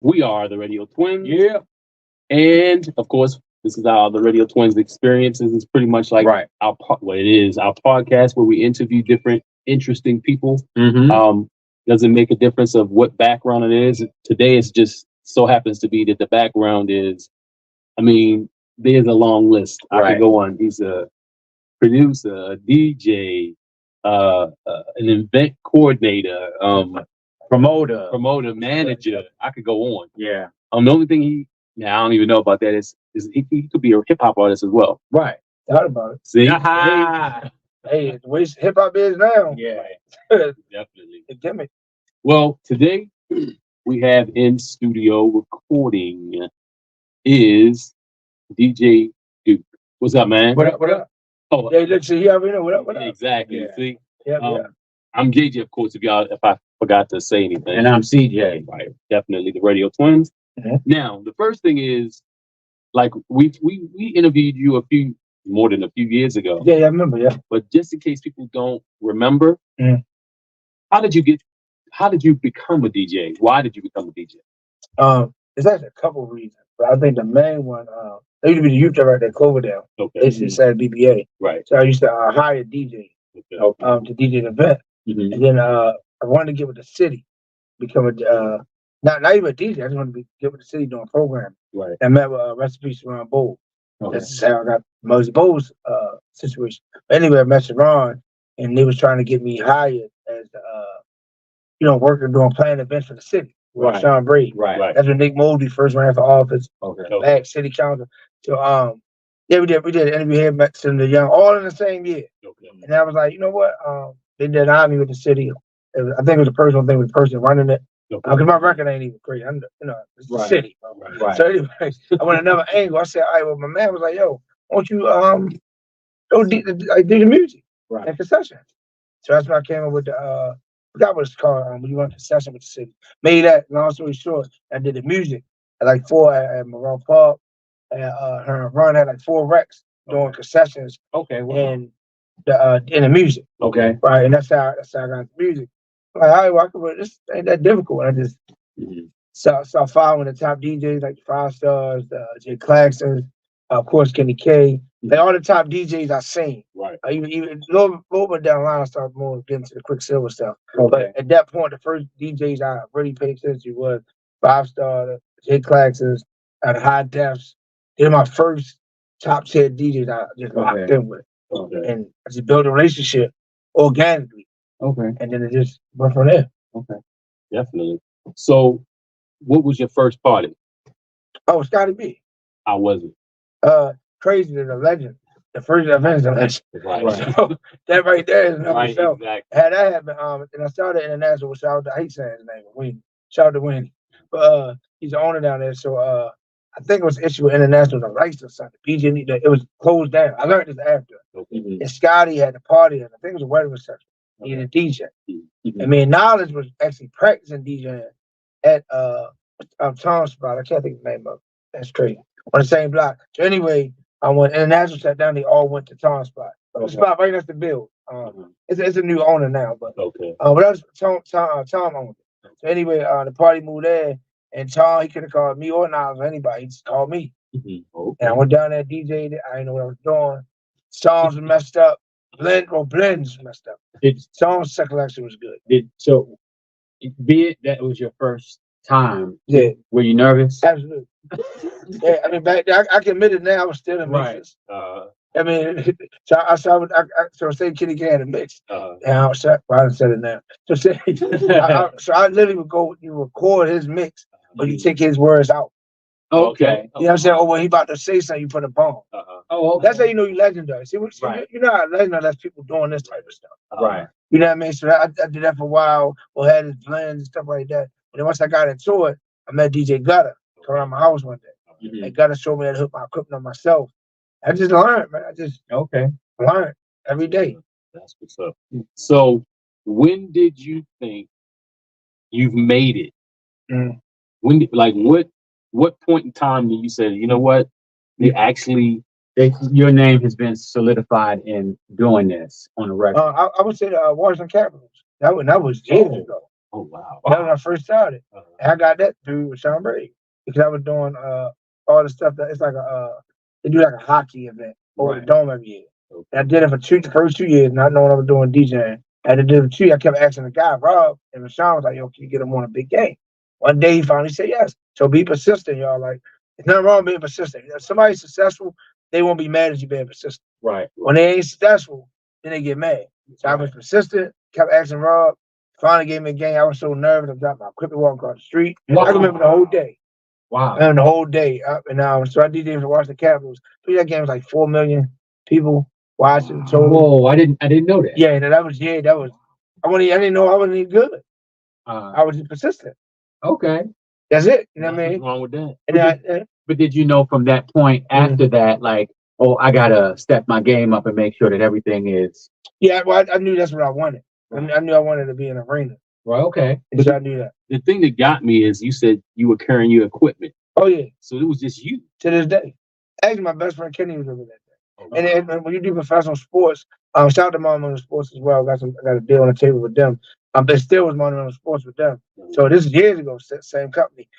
We are the Radio Twins. Yeah. And of course, this is our the Radio Twins experiences. It's pretty much like Right. what it is, our podcast where we interview different interesting people. Mm-hmm. Doesn't make a difference of what background it is. Today it's just so happens to be that the background is, I mean, there's a long list. I Right. could go on. He's a producer, a DJ, an event coordinator, promoter, manager. I could go on. Yeah. The only thing I don't even know about that is he could be a hip hop artist as well. Right. Thought about it. See, Hey, the way hip hop is now. Yeah. definitely. The gimmick. Well, today we have in studio recording is DJ Duke. What's up, man? What up? What up? Oh, Yeah, look, see, he already know. What up? What up? exactly. Yeah. See, Yeah. I'm JJ, of course. If I forgot to say anything, And I'm CJ. right, definitely the Radio Twins. Mhm. Now, the first thing is, like we interviewed you more than a few years ago. Yeah, I remember. Yeah. But just in case people don't remember, Mhm. how did you become a DJ? Why did you become a DJ? There's actually a couple of reasons, but I think the main one, there used to be the youth director at Cloverdale. Okay. They used to say BBA. Right. So I used to hire DJs Okay. to DJ an event, Mhm. and then I wanted to get with the city, become a not even a DJ. I just wanted to get with the city doing programming. Right. And I met with Recipes around Bowl. Okay. That's how I got Mosey Bowles situation. But anyway, I met Sharon, and they was trying to get me hired as working doing planning events for the city. With Right. Sean Brady. Right. Right. That's when Nick Mosby first ran for office. Okay. Back city council. So yeah, we did an interview here, met some of the young, all in the same year. Okay. And I was like, you know what? They denied me with the city. I think it was a personal thing with the person running it. Okay. Because my record ain't even great. It's the Right. city. Right. So anyway, I went another angle. I said, all right, well, my man was like, yo, won't you go do the music Right. and concessions? So that's when I came up with the I forgot what it's called. When you run concession with the city. Made that, long story short, I did the music at like 4 at Monroe Park. And her run had like 4 recs doing concessions Okay. Well, and in the music. okay. Right. And that's how I got the music. I'm like, all right, well, this ain't that difficult. I just Mhm. start following the top DJs like the Five Stars, the Jay Claxton, of course Kenny K. Like all the top DJs I seen. Right. Even a little bit down the line, I started more getting to the Quicksilver stuff. Okay. But at that point, the first DJs I really paid attention to was Five Star, the Jay Claxtons, the High Defs. They're my first top tier DJs I just locked in with. Okay. And I just built a relationship organically. Okay. And then it just went from there. Okay. Definitely. So, what was your first party? Oh, Scotty B. How was it? Crazy is a legend. The first event is a legend. Right. So that right there is another Right. show. Exactly. Had that happened, and I started international. Shout out to I hate saying his name, Wayne. Shout out to Wayne. But he's the owner down there. So I think it was an issue with international the rights or something. PG, it was closed down. I learned this after. Okay. And Scotty had the party, and I think it was a wedding reception. He had a DJ. Mhm. I mean, Knowledge was actually practicing DJing at Tom's spot. I can't think of the name of it. That's crazy. On the same block. So anyway, when international sat down, they all went to Tom's spot. The spot right next to Bill. It's a new owner now, but Okay. but that was Tom owned it. So anyway, the party moved there, and Tom, he could have called me or Knowledge or anybody. He just called me. Mhm. Okay. And I went down there, DJ'd it. I didn't know what I was doing. Songs were messed up. Blends messed up. Songs selection was good. Be it that it was your first time. Yeah. Were you nervous? Absolutely. Yeah, I mean, back then, I can admit it now. I was still in Right. mixes. Uh, I mean, so I say Kitty K had a mix. uh, And I was I didn't say it now. So say, I literally would go, you record his mix, but you take his words out. Okay. You know what I'm saying? Oh, when he about to say something, you put a bomb. Oh, okay. That's how you know you legendary. See, Right. you know how legendary that's people doing this type of stuff. Right. You know what I mean? So I did that for a while, or had his blends and stuff like that. And then once I got into it, I met DJ Gutter come around my house one day. Mhm. And Gutter showed me how to hook my equipment on myself. I just learned, man. I just learned every day. That's what's up. So, when did you think you've made it? Mm. What point in time did you say, you know what, they actually? Your name has been solidified in doing this on the record. I would say the Washington Capitals. That was years ago. Oh wow. That was when I first started. And I got that through Sean Brady because I was doing all the stuff that it's like they do like a hockey event over the dome every year. Okay. And I did it for the first 2 years, not knowing I was doing DJing. And I did it for 2 years. I kept asking the guy, Rob, and Rashawn was like, "Yo, can you get him on a big game?" One day he finally said yes. So be persistent, y'all. Like, there's nothing wrong with being persistent. If somebody's successful, they won't be mad at you being persistent. Right. When they ain't successful, then they get mad. So I was persistent, kept asking Rob. Finally gave me a game. I was so nervous. I dropped my equipment walking across the street. Wow. I can remember the whole day. Wow. I remember the whole day. So I DJed for Washington Capitals. That game was like 4 million people watching total. Whoa, I didn't know that. Yeah, that was. I didn't know I wasn't any good. I was just persistent. Okay. That's it. You know what I Nothing mean? wrong with that. And But did you know from that point after that, like, oh, I gotta step my game up and make sure that everything is yeah, well, I knew that's what I wanted. I knew I wanted to be in an arena. right? Okay. And so I knew that. The thing that got me is you said you were carrying your equipment. Oh yeah, So it was just you. to this day. Actually, my best friend Kenny was over that day. Oh, And when you do professional sports, shout out to Monumental Sports as well. I got a deal on the table with them. But still was Monumental Sports with them. So this is years ago, same company.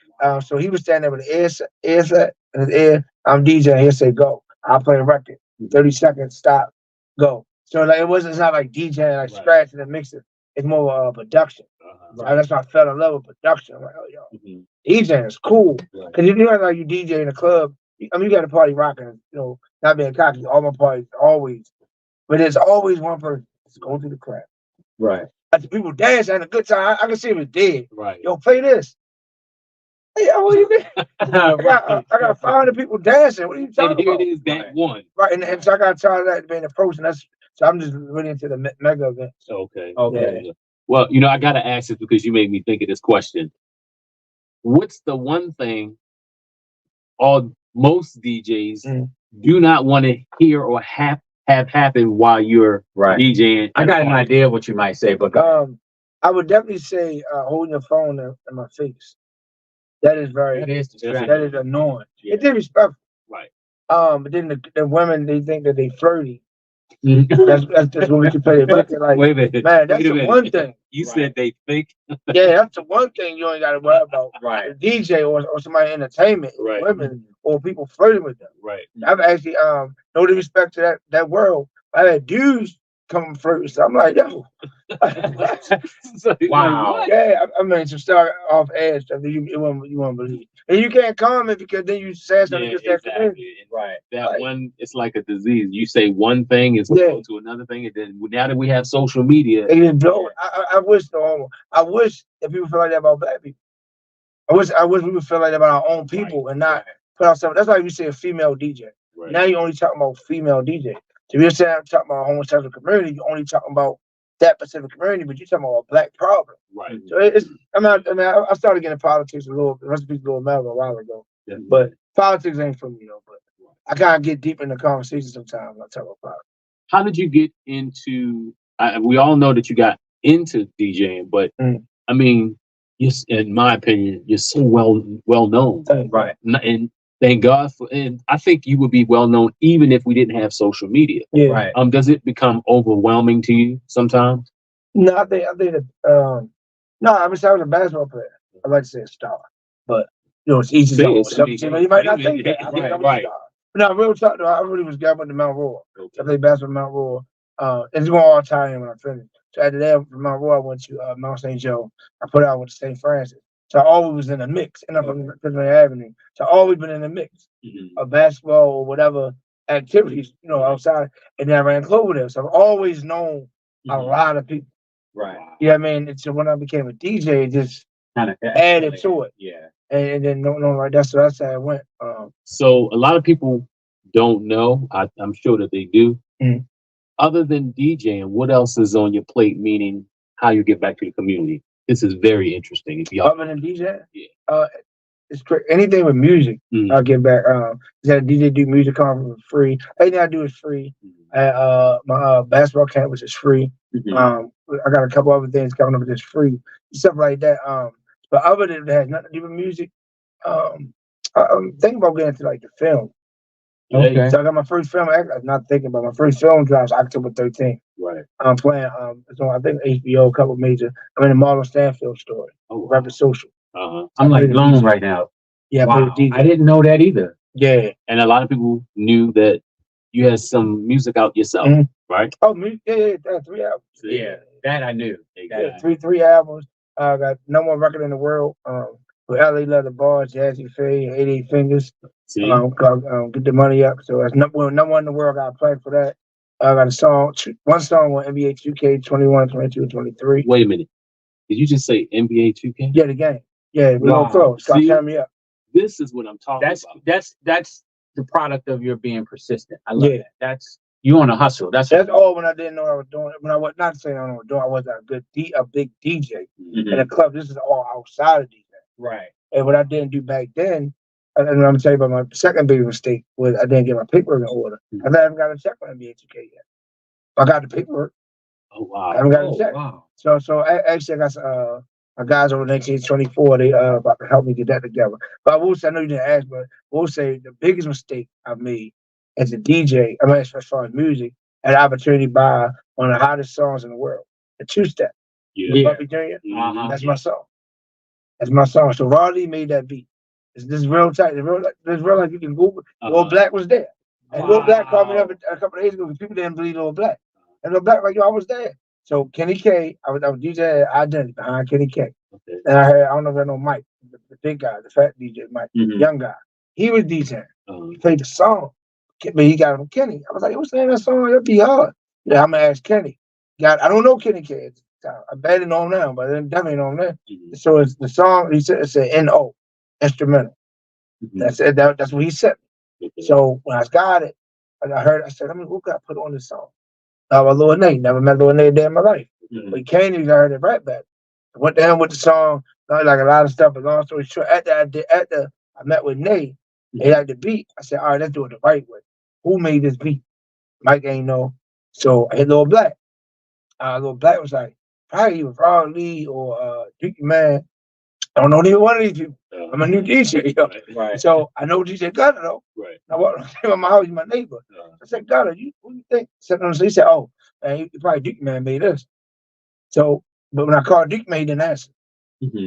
So he was standing there with the ear set in his ear. I'm DJing. He'll say, "Go." I'll play a record. 30 seconds, stop, go. So like it's not like DJing, like scratching and mixing. It's more production. So that's why I fell in love with production. I'm like, oh, yo, DJing is cool. Because you know, like you DJ in a club, I mean, you got a party rocking, not being cocky. All my parties, always. But there's always one person that's going through the crowd. Right. Like the people dance, having a good time. I can see it was dead. Right. Yo, play this. Hey, what do you mean? I got 500 people dancing. What are you talking about? And here it is, that one. Right, and so I got tired of that being a approach, and so I'm just really into the mega event. Okay. Yeah. Well, I got to ask this because you made me think of this question. What's the one thing most DJs do not want to hear or have happen while you're DJing? I got an idea of what you might say, but I would definitely say holding your phone in my face. That is that is annoying. Yeah. It's disrespectful. Right. But then the women, they think that they flirty. That's what we can play. Like, wait a minute, man, that's the one thing. You said they think. Yeah, that's the one thing you ain't got to worry about. Right. The DJ or somebody in entertainment, women or people flirting with them. Right. I've actually no disrespect to that world. I had dudes come and flirt with. So I'm like, yo. Wow. Yeah, I mean, to start off edge stuff that you won't believe, and you can't comment because then you say something just exactly. Right. That one, it's like a disease. You say one thing, it's go to another thing, and then now that we have social media, I wish that people feel like that about black people. I wish we would feel like that about our own people and not put ourselves. That's why you say a female DJ. Right. Now you're only talking about female DJ. So if you're saying I'm talking about a homosexual community, you're only talking about that specific community, but you're talking about a black problem. Right. So I started getting politics a little Melvin a while ago. Yeah. But politics ain't for me though. But I kind of get deep in the conversation sometimes when I talk about politics. How did you get into? We all know that you got into DJing, but I mean, in my opinion, you're so well known, right? And thank God for. And I think you would be well known even if we didn't have social media. Yeah. Right. Does it become overwhelming to you sometimes? No, I think that. No, I was a basketball player. I like to say a star, but it's easy to say. You might not think that. I think I'm a star. No, real talk though, I really was got to Mount Royal. I played basketball at Mount Royal. It's going all time when I finished. So after that, from Mount Royal, I went to Mount St. Joe. I put out with St. Francis. So I always was in a mix. And I'm from Pennsylvania Avenue. So I always been in a mix of basketball or whatever activities, outside. And then I ran Cloverdale. So I've always known a lot of people. Right. You know what I mean? And so when I became a DJ, it just kind of added to it. Yeah. And then like that's how I went. So a lot of people don't know. I'm sure that they do. Other than DJing, what else is on your plate? Meaning how you get back to the community. This is very interesting. If y'all other than DJing, it's anything with music. I'll get back. That DJ do music conference for free. Anything I do is free. My basketball camp, which is free. I got a couple other things coming up that's free, stuff like that. But other than that, has nothing to do with music. I'm thinking about getting into like the film. Okay. So I got my first film. I'm not thinking about my first film drops October 13th. Right. I'm playing. It's on I think HBO, a couple major. I'm in the Marlon Stanfield story. Oh, wow. Rapid Social. I'm like blown right now. Yeah, I play the DJ. I didn't know that either. Yeah. And a lot of people knew that you had some music out yourself, right? Oh, yeah, 3 albums. Yeah, that I knew. Yeah, three albums. Got #1 record in the world. With LA Leather Bars, Jazzy Faye, and 88 Fingers. See? Get the money up. So that's #1 in the world. Got a play for that. I got one song on NBA 2K 21, 22, 23. Wait a minute. Did you just say NBA 2K? Yeah, the game. Yeah, we don't close. So turn me up. This is what I'm talking about. That's the product of your being persistent. I love that. That's you on a hustle. That's all when I didn't know what I was doing. When I was not saying I don't know what I was doing, I wasn't a big DJ in a club. This is all outside of DJ. Right. And what I didn't do back then, and I'm gonna tell you about my second big mistake was I didn't get my paperwork in order. I haven't got a check on NBA 2K yet. I got the paperwork. Oh wow. I haven't got a check. Wow. So actually I got my guys over 1924, they about to help me get that together. But I will say, I know you didn't ask, but I will say the biggest mistake I've made as a DJ, I mean as far as music, had the opportunity to buy one of the hottest songs in the world, the two-step. Yeah. Bumpy Jr. That's my song. That's my song. So Raleigh made that beat. This is real tight. This real like you can Google. Lil Black was there. And Lil Black called me up a couple of days ago because people didn't believe Lil Black. And Lil Black like, yo, I was there. So Kenny K, I was DJ Identity behind Kenny K. Okay. And I don't know if I know Mike, the big guy, the fat DJ Mike, young guy. He was DJing. He played the song, but he got it from Kenny. I was like, what's the name of that song? It'll be hard. Yeah, I'm gonna ask Kenny. I don't know Kenny K at the time. I barely know him now, but I definitely know him then. So it's the song. He said it's an N.O. instrumental. That's it. That's what he said. So when I got it, I heard. I said, who got put on this song? Lil Nate. Never met Lil Nate a day in my life. But he came and I heard it right back. I went down with the song, like a lot of stuff. But long story short, I met with Nate. They had the beat. I said, all right, let's do it the right way. Who made this beat? Mike ain't know. So I hit Lil Black. Lil Black was like, probably either Ron Lee or Dookie Man. I don't know neither one of these people. I'm a new DJ, yo. Right. So I know DJ Gunner though. Right. I walked to my house, he's my neighbor. I said, Gunner, what do you think? So he said, oh, man, you probably Dookie Man made this. So, but when I called Dookie Man, he didn't answer.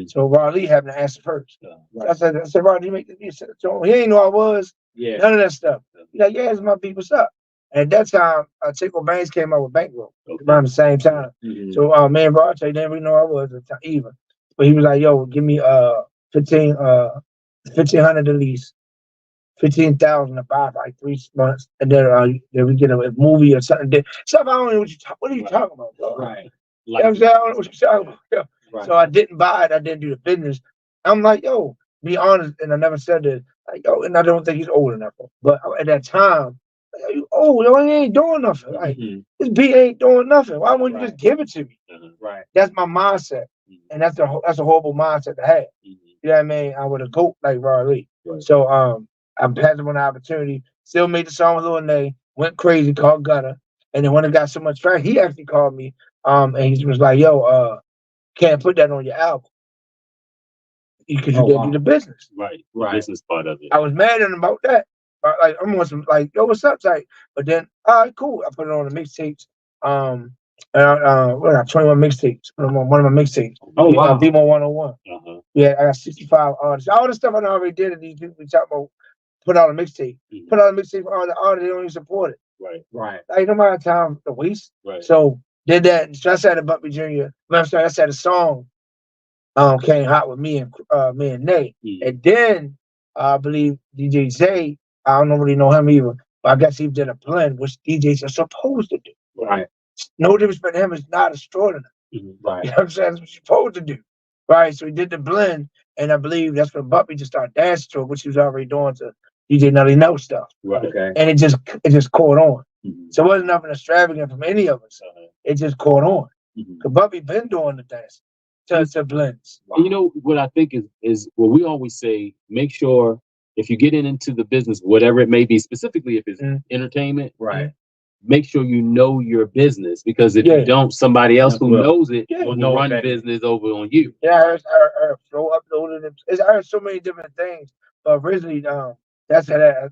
So Ron had to answer first. Right. So I said, Ron, you make this? So he ain't know I was. Yeah. None of that stuff. He's like, yeah, it's my beat. What's up? And at that time, Chico Banks came out with Bankroll around the same time. So me and Roger didn't really know I was either. But he was like, yo, give me 1,500 at least. 15,000 to buy for like 3 months. And then we get a movie or something. Stuff I don't know what are you talking about, bro? Right. You know what I'm saying? I don't know what you're talking about. Right. So I didn't buy it. I didn't do the business. I'm like, yo, be honest, and I never said this. Like, yo, and I don't think he's old enough. But at that time, like, you old, yo, he ain't doing nothing. Like, this beat ain't doing nothing. Why wouldn't you just give it to me? Right. That's my mindset. And that's a horrible mindset to have. You know what I mean? I would have goat like Ron Lee. Right. So I passed him an opportunity, still made the song with Lil Nate, went crazy, called Gutter. And then when it got so much traction, he actually called me and he was like, yo, can't put that on your album. Because you didn't do the business. Right. The business part of it. I was mad at him about that. Like, I'm on some, like, yo, what's up, type? But then, all right, cool. I put it on the mixtapes. What I got 21 mixtapes. Put them on one of my mixtapes. Oh, wow. Demo 101. Yeah, I got 65 artists. All the stuff I already did, and these people we talk about, put out a mixtape. Put out a mixtape for all the artists, they don't even support it. Right. Like, no matter time to waste. Right. So, did that. So I said to Bumpy Jr. I said a song came hot with me and Nate. And then I believe DJ Zay, I don't really know him either, but I guess he did a blend, which DJs are supposed to do. Right. No difference, but him is not extraordinary. Right. You know what I'm saying? That's what you're supposed to do. Right. So he did the blend, and I believe that's when Bumpy just started dancing to it, which he was already doing to DJ Nutty No stuff. Right. Okay. And it just caught on. So it wasn't nothing extravagant from any of us. It just caught on. Because Bumpy been doing the dance to blends. Wow. And you know what I think is what we always say, make sure if you get into the business, whatever it may be, specifically if it's entertainment, right? Make sure you know your business, because if you don't, somebody else who knows it will run business over on you. Yeah, I heard Flo uploaded it. I heard so many different things. But originally, that's how that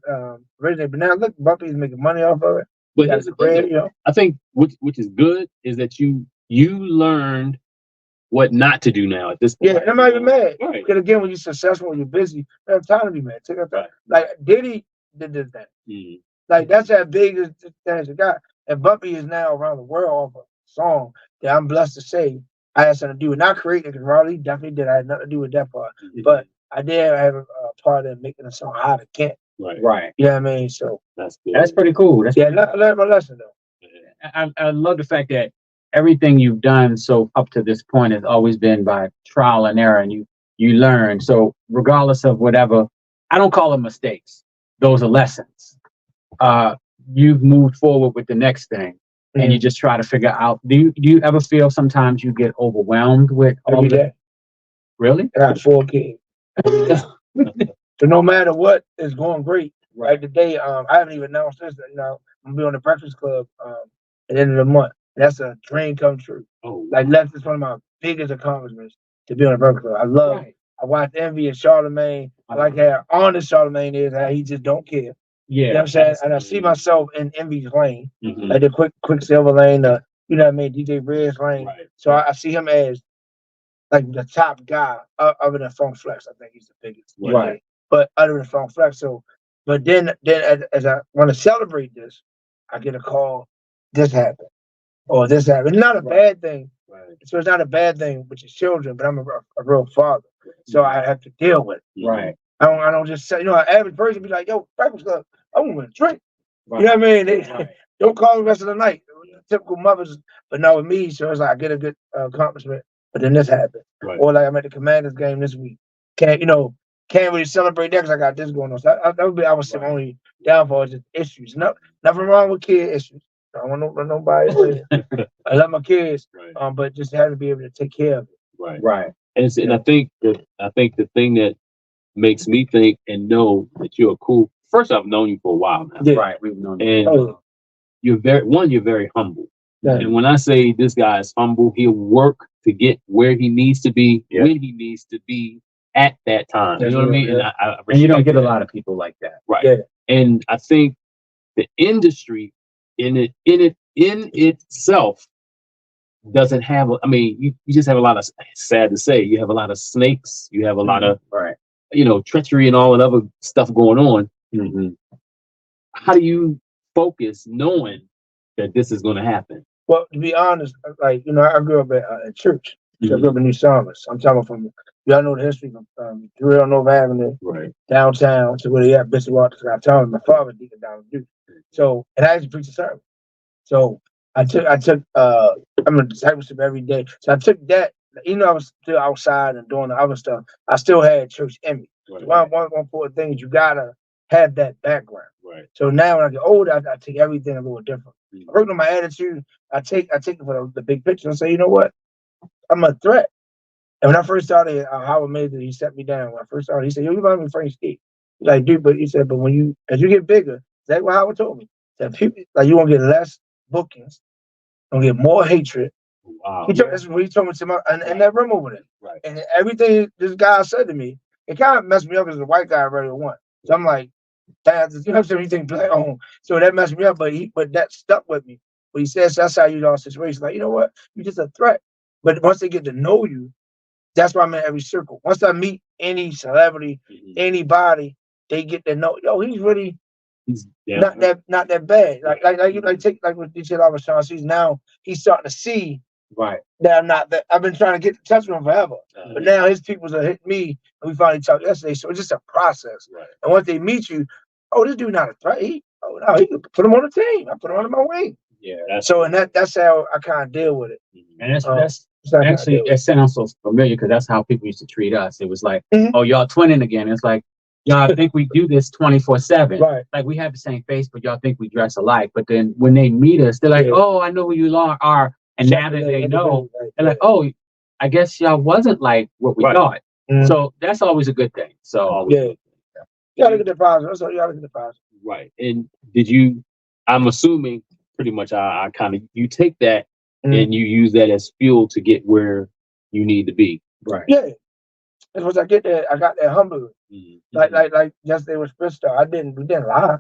originated. But now look, Bumpy's making money off of it. But here's the thing, you know. I think which is good is that you learned what not to do now at this point. Yeah, and I'm not even mad. Right. Because again, when you're successful, when you're busy, you don't have time to be mad. Take your time. Like Diddy did this thing. Mm. Like that's as big as the thing you got. And Bumpy is now around the world off a song that I'm blessed to say I had something to do with. Not creating, because Raleigh definitely did. I had nothing to do with that part. Mm-hmm. But I did have a part in making a song How to Kent. Right. You know what I mean? So that's good. That's pretty cool. I learned my lesson though. I love the fact that everything you've done so up to this point has always been by trial and error, and you learn. So regardless of whatever, I don't call them mistakes; those are lessons. You've moved forward with the next thing, and you just try to figure out. Do you ever feel sometimes you get overwhelmed with all that? Really? I got 4 kids. So no matter what, it's going great. Right. Like today, I haven't even announced this. I'm gonna be on the Breakfast Club at the end of the month. That's a dream come true. Oh, like that's just one of my biggest accomplishments to be on the Breakfast Club. I love. Right. I watched Envy and Charlemagne. I like how honest Charlemagne is. How he just don't care. Yeah. You know what I'm saying? And I see myself in Envy's lane, mm-hmm. like the Quicksilver lane, you know what I mean, DJ Red's lane. Right. So I see him as like the top guy other than Funk Flex. I think he's the biggest. Right. But other than Funk Flex. So, but then as I want to celebrate this, I get a call, this happened, or this happened. It's not a bad thing. Right. So it's not a bad thing with your children, but I'm a real father. So I have to deal with it. Right. I don't just say, an average person be like, yo, Breakfast Club, I want to drink. Right. You know what I mean? Don't call the rest of the night. Typical mothers, but not with me. So it's like I get a good accomplishment, but then this happened. Right. Or like I'm at the Commanders game this week. Can't really celebrate that because I got this going on. So I would say my only downfall is just issues. Nothing wrong with kid issues. I don't want nobody. I love my kids, but just have to be able to take care of it. Right. And I think the thing that makes me think and know that you're cool. First, I've known you for a while now. Yeah. Right. We've known you. And you're very humble. Yeah. And when I say this guy is humble, he'll work to get where he needs to be, when he needs to be at that time. You know what I mean? Yeah. And you don't get a lot of people like that. Right. Yeah. And I think the industry in itself doesn't have, you just have a lot of, sad to say, you have a lot of snakes, you have a lot of, treachery and all that other stuff going on. Mm-hmm. How do you focus knowing that this is going to happen? Well, to be honest, I grew up at church. So I grew up in New Salmons. I'm talking from, y'all know the history from Drill Nova Avenue, downtown to where they at Bishop Walters. I told my father deacon down the Duke. So, and I used to preach a sermon. So I'm a discipleship every day. So I took that, I was still outside and doing the other stuff. I still had church in me. Right. So one important thing is you gotta have that background. Right. So now when I get older, I take everything a little different. Mm-hmm. I work on my attitude. I take it for the big picture and say, you know what? I'm a threat. And when I first started, Howard Major, he set me down. When I first started, he said, yo, you might be Frank Steve. He's like, dude, but he said, but as you get bigger, that's what Howard told me. That people, like, you won't get less bookings, you'll get more hatred. Wow. That's what he told me in that room over there. Right. And everything this guy said to me, it kind of messed me up as a white guy I already won. So I'm like, you have everything black on. So that messed me up, but that stuck with me. But he says that's how you lost this race. Like, you know what? You're just a threat. But once they get to know you, that's why I'm in every circle. Once I meet any celebrity, anybody, they get to know, yo, he's really not that bad. Like what DJ Lavashan sees now, he's starting to see that I'm not that. I've been trying to get in touch with him forever, but now his people's are hitting me, and we finally talked yesterday. So it's just a process. Right. And once they meet you, oh, this dude not a threat. He can put him on the team. I put him under my wing. Yeah. That's how I kind of deal with it. And that's actually, it sounds so familiar because that's how people used to treat us. It was like, oh, y'all twinning again. It's like, y'all think we do this 24/7. Right. Like we have the same face, but y'all think we dress alike. But then when they meet us, they're like, oh, I know who you are. And now that they know, they're like, oh, I guess y'all wasn't like what we thought. Mm-hmm. So that's always a good thing. So you gotta get the positive. So you gotta get the positive. Right. And I'm assuming pretty much I kind of, you take that and you use that as fuel to get where you need to be. Right. Yeah. And once I get there, I got that humble. Like yesterday was Star. We didn't lie.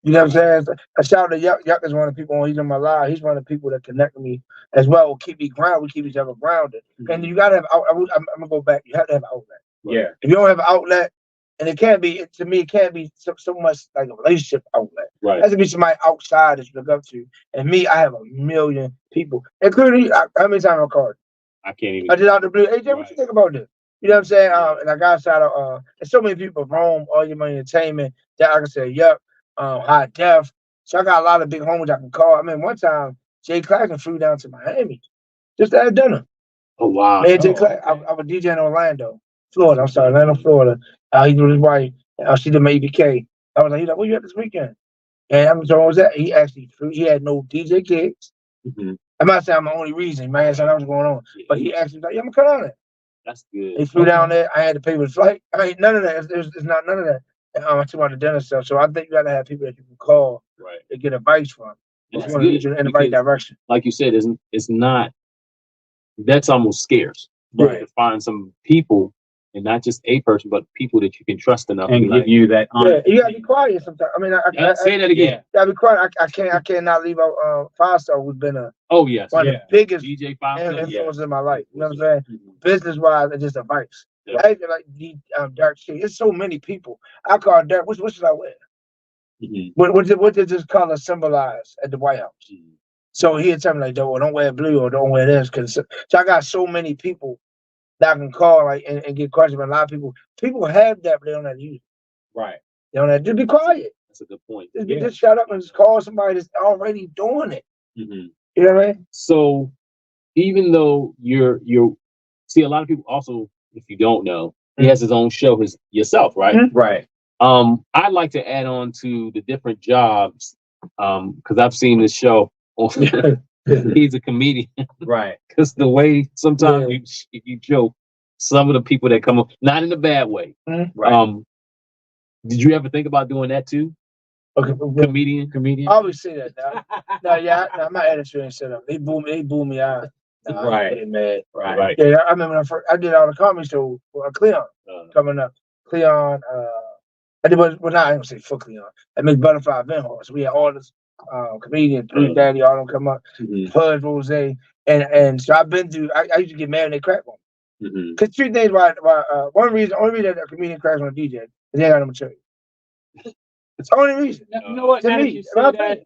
You know what I'm saying? A shout out to Yuck. Yuck is one of the people. He's on my live. He's one of the people that connect me as well. Keep me grounded. We keep each other grounded. And you gotta have. I'm gonna go back. You have to have an outlet. Yeah. If you don't have an outlet, and it can't be to me. It can't be so much like a relationship outlet. Right. It has to be somebody outside that you look up to. And me, I have a million people, including you. How many times I called? I can't even. I just out the blue. Hey, Jay, what you think about this? You know what I'm saying? And I got shout out. There's so many people Rome, All Your Money Entertainment. That I can say, yep. High Def. So I got a lot of big homies I can call. I mean, one time Jay Clacken flew down to Miami just to have dinner. Oh wow! Man, Jay Clacken, I was DJing in Orlando, Florida. I'm sorry, Orlando, Florida. He with his wife. She did my EBK. I was like, he's like, "Where you at this weekend?" And I'm so what was that? He actually flew. He had no DJ gigs. I'm not saying I'm the only reason. Man, saying that was going on, but he actually was like, "Yeah, I'm gonna come on it." That's good. He flew down there. I had to pay for the flight. I mean, none of that. It's not none of that. I took out the dinner stuff. So I think you gotta have people that you can call to get advice from. That's want to get you in the right direction. Like you said, it's not. That's almost scarce. Right. To find some people, and not just a person, but people that you can trust enough and give you that. Yeah, you gotta be quiet sometimes. I mean, I say that again. You gotta be quiet. I cannot leave out 5 Star, who's been one of the biggest DJ 5 Star influences in my life. You know what I'm saying? Business wise, it's just advice. Like Dark Shit. It's so many people. I call Dark. What should I wear? What does this color symbolize at the White House? So he'd tell me like, don't wear blue or don't wear this. So I got so many people that I can call and get questions. But a lot of people have that, but they don't have to use it. Right. They don't have to be quiet. That's a good point. Just shut up and just call somebody that's already doing it. You know what I mean? So even though you're see, a lot of people also, if you don't know, he has his own show yourself, right? Right. I'd like to add on to the different jobs because I've seen this show. He's a comedian, right? Because the way sometimes you joke, some of the people that come up, not in a bad way. Right. Did you ever think about doing that too? Okay, comedian. I always say that. No, my attitude ain't set up. They boo me out. Right. Mad. Right. Yeah, I remember when I did all the comedy show for Cleon coming up. Cleon, I did not I ain't gonna say for Cleon. I made Butterfly Event Hall. So we had all this comedians, Three Daddy, all them come up, Pudge, Rose, and so I've been through. I used to get mad when they crack on me. Cause 2 days why only reason that a comedian cracks on a DJ is they ain't got no material. It's the only reason. You know what? To me, okay.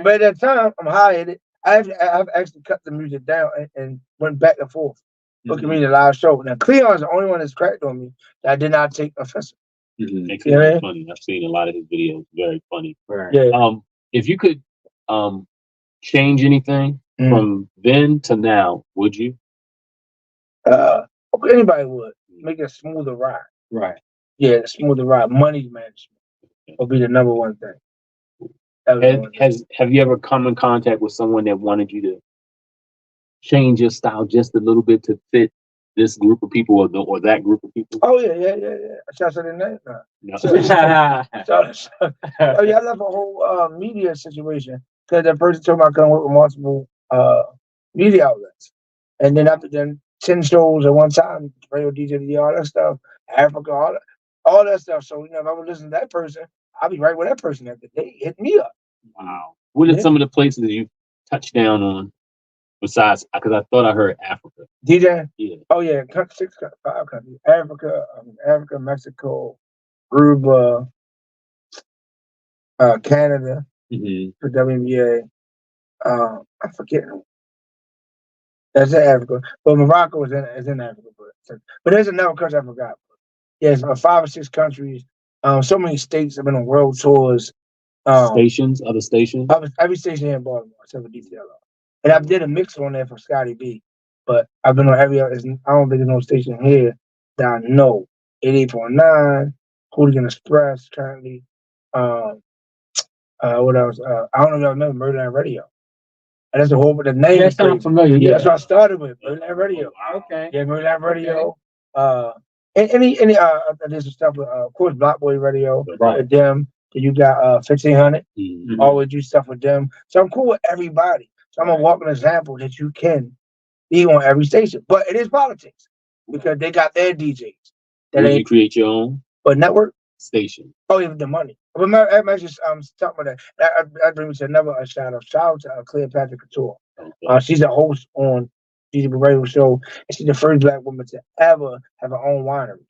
But at that time, I'm high at it. I've actually cut the music down and went back and forth. Looking at me the live show. Now Cleon's the only one that's cracked on me that I did not take offensive. Cleon's funny. I've seen a lot of his videos. Very funny. Right. Yeah. If you could change anything from then to now, would you? Anybody would. Make it a smoother ride. Right. Yeah, a smoother ride. Money management will be the number one thing. Have you ever come in contact with someone that wanted you to change your style just a little bit to fit this group of people or that group of people? Oh yeah. Should I say their name? No. I left a whole media situation because that person told me I couldn't work with multiple media outlets, and then after 10 shows at one time, radio DJ, all that stuff, Africa, all that stuff. So if I would listen to that person, I'll be right with that person after they hit me up. Wow. What are some of the places that you touched down on besides? Because I thought I heard Africa. DJ? Yeah. Oh yeah, 5 countries: Africa, Mexico, Aruba, Canada, for WNBA. I forget. That's in Africa, but Morocco is in Africa. But there's another country I forgot. Yeah, it's 5 or 6 countries. So many states. I've been on world tours. Other stations. Every station here in Baltimore, except for DTLR. And I did a mix on there for Scotty B. But I've been on every other. I don't think there's no station here that I know. 88.9, Hooligan Express currently. What else? I don't know if y'all remember Murderland Radio. And that's the name. That sounds familiar. Yeah, that's what I started with. Murderland Radio. Okay. Yeah, Murderland Radio. Any there's some stuff with of course Block Boy Radio with them. You got 1500. Always do stuff with them. So I'm cool with everybody. So I'm a walking example that you can be on every station. But it is politics. because they got their DJs. Would you create your own network station? Oh, even the money. But I'm just talking about that. That brings me to another shout out. Shout out to Cleopatra Couture. Okay. She's a host on DJ Radio Show, and she's the first Black woman to ever have her own winery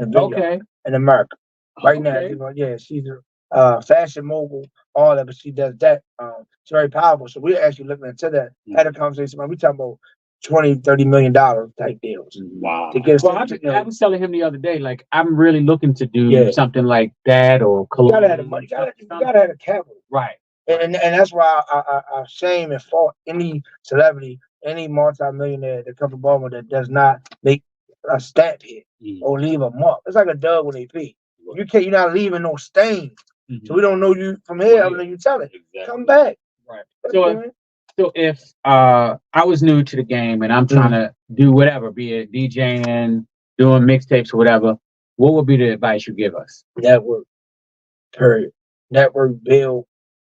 in America. Right now, she's a fashion mogul, all that, but she does that. It's very powerful. So we're actually looking into that. Had a conversation. We talking about $20-30 million type deals. Wow. I was telling him the other day, like, I'm really looking to do something like that or you gotta have the money. You gotta have the capital. Right. And that's why I shame and fault any celebrity, any multi-millionaire that comes from Baltimore that does not make a stamp hit or leave a mark. It's like a dog when they pee. You're not leaving no stain. So we don't know you from here other than you tell it. Come back. Right. So if I was new to the game and I'm trying to do whatever, be it DJing, doing mixtapes or whatever, what would be the advice you give us? Network. Period. Network, build,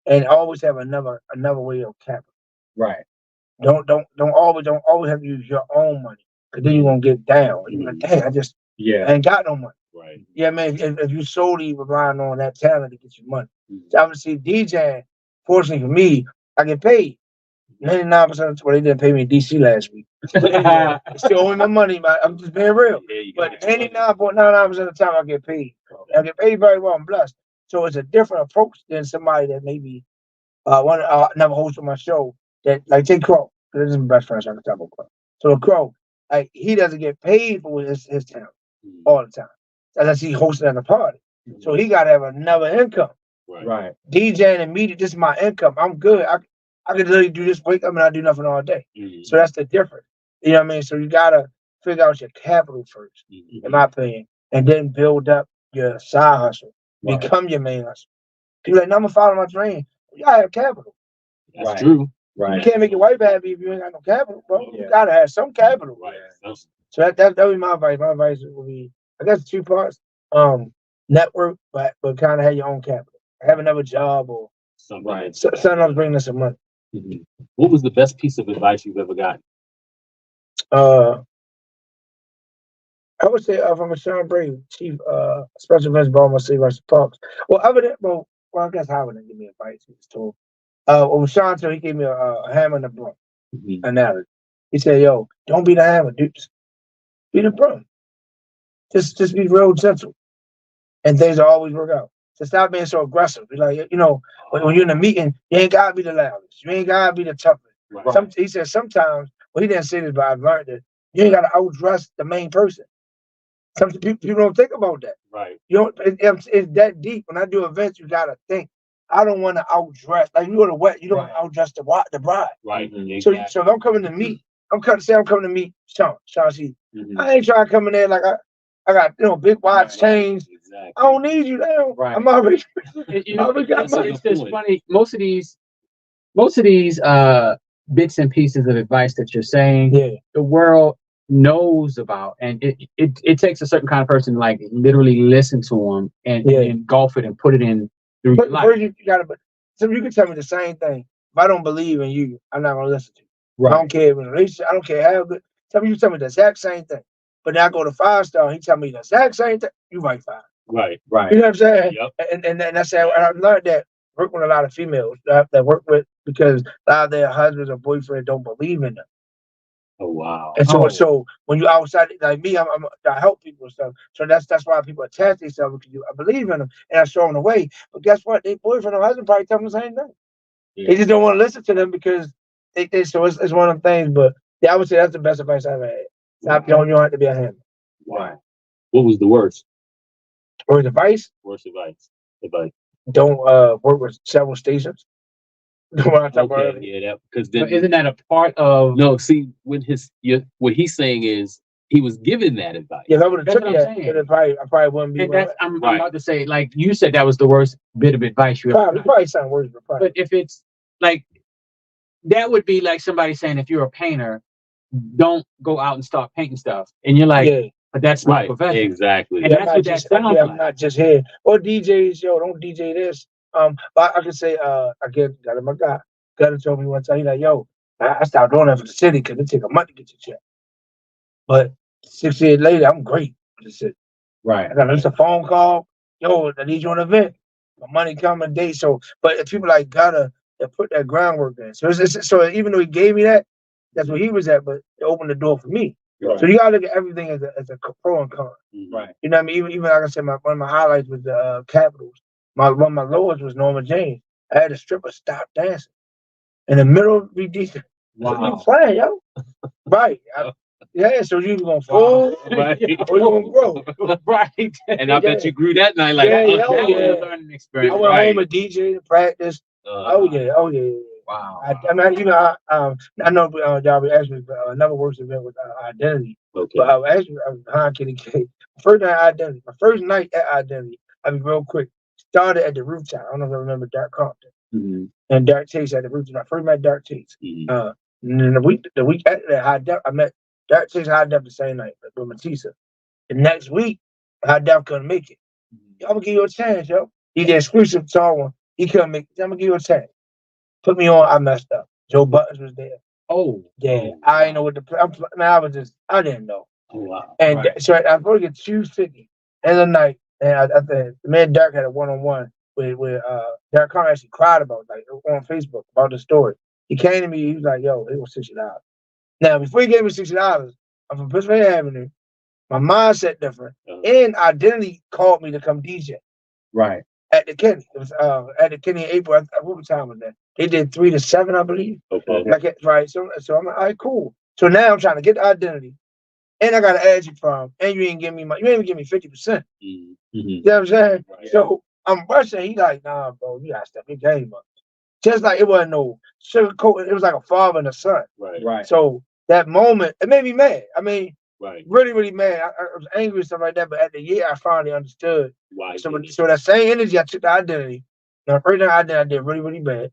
and always have another way of capital. Right. Don't always have to use your own money, because then you're gonna get down. You're like, dang, I ain't got no money. Right. Yeah, man. If you solely relying on that talent to get you money, so obviously DJing. Fortunately for me, I get paid. 99%. Well, they didn't pay me in DC last week. They still owe me my money. I'm just being real. But 89.99% of the time I get paid. I get paid very well. I'm blessed. So it's a different approach than somebody that maybe never hosted my show. That like take Crow. This is my best friend. So I can talk about Crow. So Crow, like he doesn't get paid for his talent all the time, unless he hosted at a party. So he got to have another income. Right. DJing and media, this is my income. I'm good. I can literally do this, wake up and I do nothing all day. So that's the difference. You know what I mean? So you gotta figure out your capital first, in my opinion, and then build up your side hustle. Become your main hustle. People like, no, I'm gonna follow my dream. You gotta have capital. That's true. Right. You can't make your wife happy if you ain't got no capital, bro. You gotta have some capital. Right. So that would be my advice. My advice would be, I guess, 2 parts. Network, but kind of have your own capital. Have another job or something else bringing us some money. What was the best piece of advice you've ever gotten? I would say from a Sean Brady, Chief Special Events Baltimore City Russell Parks. Well, I guess Howard didn't give me advice. He was told. When Sean told, he gave me a hammer and a broom analogy. He said, "Yo, don't be the hammer, dude. Just be the broom. Just be real gentle, and things will always work out. So stop being so aggressive. Be like, when you're in a meeting, you ain't gotta be the loudest. You ain't gotta be the toughest. Right. He said sometimes. Well, he didn't say this, but I've learned it. You ain't gotta outdress the main person. Some people don't think about that. Right. It's that deep. When I do events, you gotta think. I don't want to outdress. Like you go to wet, you don't want to outdress the bride. Right. So if I'm coming to meet, I'm coming to meet Sean C. I ain't trying to come in there like I got big watch chains. Exactly. I don't need you now. Right. I'm already. It's funny. Most of these bits and pieces of advice that you're saying, the world knows about, and it takes a certain kind of person to like literally listen to them and engulf it and put it in through your life. So you can tell me the same thing. If I don't believe in you, I'm not gonna listen to you. Right. I don't care if it's a relationship. I don't care how good. You tell me the exact same thing. But then I go to 5-star, he tell me the exact same thing. You right 5. Right. You know what I'm saying? Yep. And that's how I learned that work with a lot of females that work with, because a lot of their husbands or boyfriends don't believe in them. Oh wow! And so when you outside, like me, I help people and stuff. So that's why people attach themselves, because I believe in them and I show them the way. But guess what? Their boyfriend or husband probably tell them the same thing. They just don't want to listen to them because so it's one of them things. But I would say that's the best advice I've ever had. You don't have to be a hammer. Wow. What was the worst? Worst advice? Worst advice. Don't work with several stations. Because then isn't that a part of? No, see, what he's saying is he was given that advice. Yeah, if I would have took that, I probably wouldn't be. And I'm about to say, like you said, that was the worst bit of advice you ever. Probably sound worse, but if it's like that would be like somebody saying, if you're a painter, don't go out and start painting stuff, and you're like, but that's my profession. Exactly. And that's what that sounds like. I'm not just here. Or DJs, don't DJ this. But I can say, again, got my guy. Gunner told me one time, he's like, yo, I stopped doing that for the city because it take a month to get your check. But 6 years later, I'm great. Right. I got a phone call. Yo, I need you on an event. My money coming date. So, but if people like gotta put that groundwork in. So, so even though he gave me that, that's where he was at. But it opened the door for me. Right. So you gotta look at everything as a pro and con. Right. You know what I mean? Even like I said, one of my highlights was the Capitals. One of my lowest was Norma James. I had a stripper stop dancing in the middle of the decent. Wow. You playing, yo? Right. Yeah, so you gonna fall, right? Or you gonna grow, right? And I bet you grew that night, like that was a learning experience. I went home and DJ to practice. Oh yeah. Wow. I mean, I know y'all be asking me, another works event with Identity. Okay. But I was actually behind Kenny K. First night Identity. My first night at Identity. I'll be real quick. Started at the rooftop. I don't know if you remember Dark Compton. Mm-hmm. And Dark Chase at the rooftop. I first met Dark Chase. Mm-hmm. And then the week after that, I met Dark Chase High Def the same night with Matissa. The next week, High Def couldn't make it. I'm gonna give you a chance, yo. He did exclusive song one. He couldn't make it. I'm gonna give you a chance. Put me on. I messed up. Joe Buttons was there. Oh, yeah. I didn't know what I didn't know. Oh, wow. And so I was going to get 250 in the night. And I the man Dark had a one-on-one with Dark Carter actually cried about like on Facebook about the story. He came to me. He was like, "Yo, it was $60." Now, before he gave me $60, I'm from Pennsylvania Avenue. My mindset different, and Identity called me to come DJ. Right. At the Kenny. It was at the Kenny in April. What time was that? They did 3 to 7, I believe. Okay. Like, right. So I'm like, all right, cool. So now I'm trying to get the Identity, and I got to add you from, and you ain't give me 50%. You know what I'm saying? Right. So I'm rushing. He like, nah, bro, you gotta step your game up. Just like it wasn't no sugarcoat. It was like a father and a son. Right. So that moment, it made me mad. I mean, right. Really, really mad. I was angry and stuff like that. But at the year, I finally understood. Why? So that same energy, I took the Identity. Now, first thing I did really, really bad.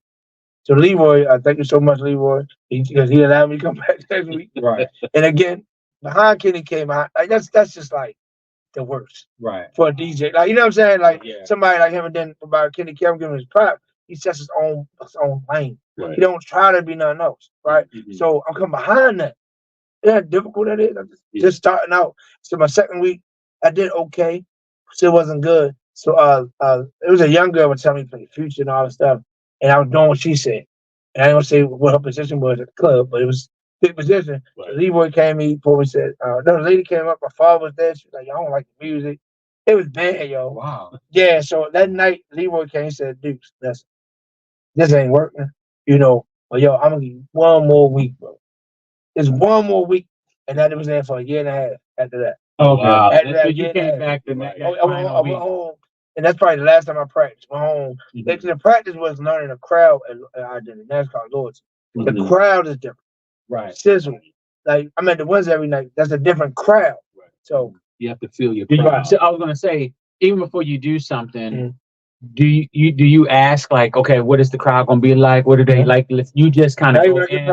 So Leroy, I thank you so much, Leroy, because he allowed me to come back next week. Right. And again, behind Kenny came out. Like that's just like the worst. Right. For a DJ, like you know what I'm saying, like somebody like him, and then about Kenny K, I'm giving his prop. He sets his own lane. Right. He don't try to be nothing else, right? Mm-hmm. So I'm coming behind that. You know how difficult that is. I'm just starting out. So my second week, I did okay. Still wasn't good. So it was a young girl was telling me to play Future and all that stuff, and I was doing what she said. And I ain't gonna say what her position was at the club, but it was big position. Right. So Leroy came to me before we said, no, the lady came up, my father was there. She was like, I don't like the music. It was bad, yo. Wow. Yeah, so that night, Leroy came and said, Dukes, listen, this ain't working. You know, but yo, I'm gonna give you one more week, bro. It's one more week. And that was there for a year and a half after that. Oh, wow. After that, you came back the next I went home, and that's probably the last time I practiced. Went home. Mm-hmm. The practice was learning a crowd at Identity. That's called loyalty. Mm-hmm. The crowd is different. Right. Sizzle. Like, I'm at the ones every night. That's a different crowd. Right. So you have to feel your crowd. So I was going to say, even before you do something, do you ask, like, okay, what is the crowd going to be like? What do they like? You just kind of go in.